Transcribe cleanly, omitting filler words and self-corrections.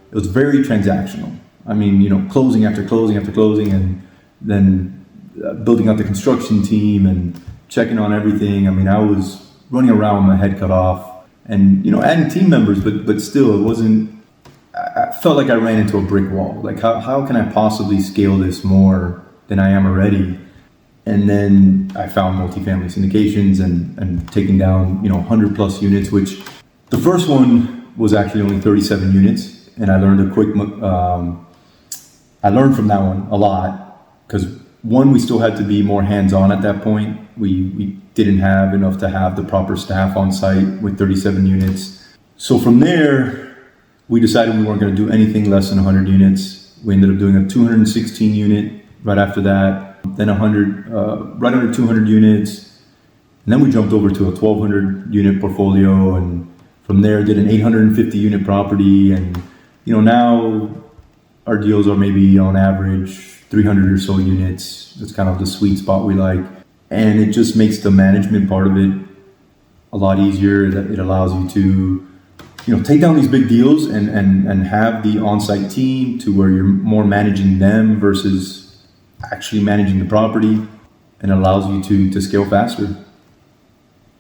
it was very transactional. I mean, closing after closing after closing, and then building out the construction team and checking on everything. I mean, I was running around with my head cut off, and adding team members, but still, it wasn't. I felt like I ran into a brick wall. Like, how can I possibly scale this more than I am already? And then I found multifamily syndications and taking down 100 plus units, which the first one was actually only 37 units, and I learned I learned from that one a lot, because one, we still had to be more hands-on at that point. We didn't have enough to have the proper staff on site with 37 units. So from there, we decided we weren't going to do anything less than 100 units. We ended up doing a 216 unit right after that, then 100, right under 200 units. And then we jumped over to a 1,200 unit portfolio, and from there did an 850 unit property. And now our deals are maybe on average 300 or so units. That's kind of the sweet spot we like. And it just makes the management part of it a lot easier. That it allows you to take down these big deals and have the on-site team to where you're more managing them versus actually managing the property, and allows you to scale faster.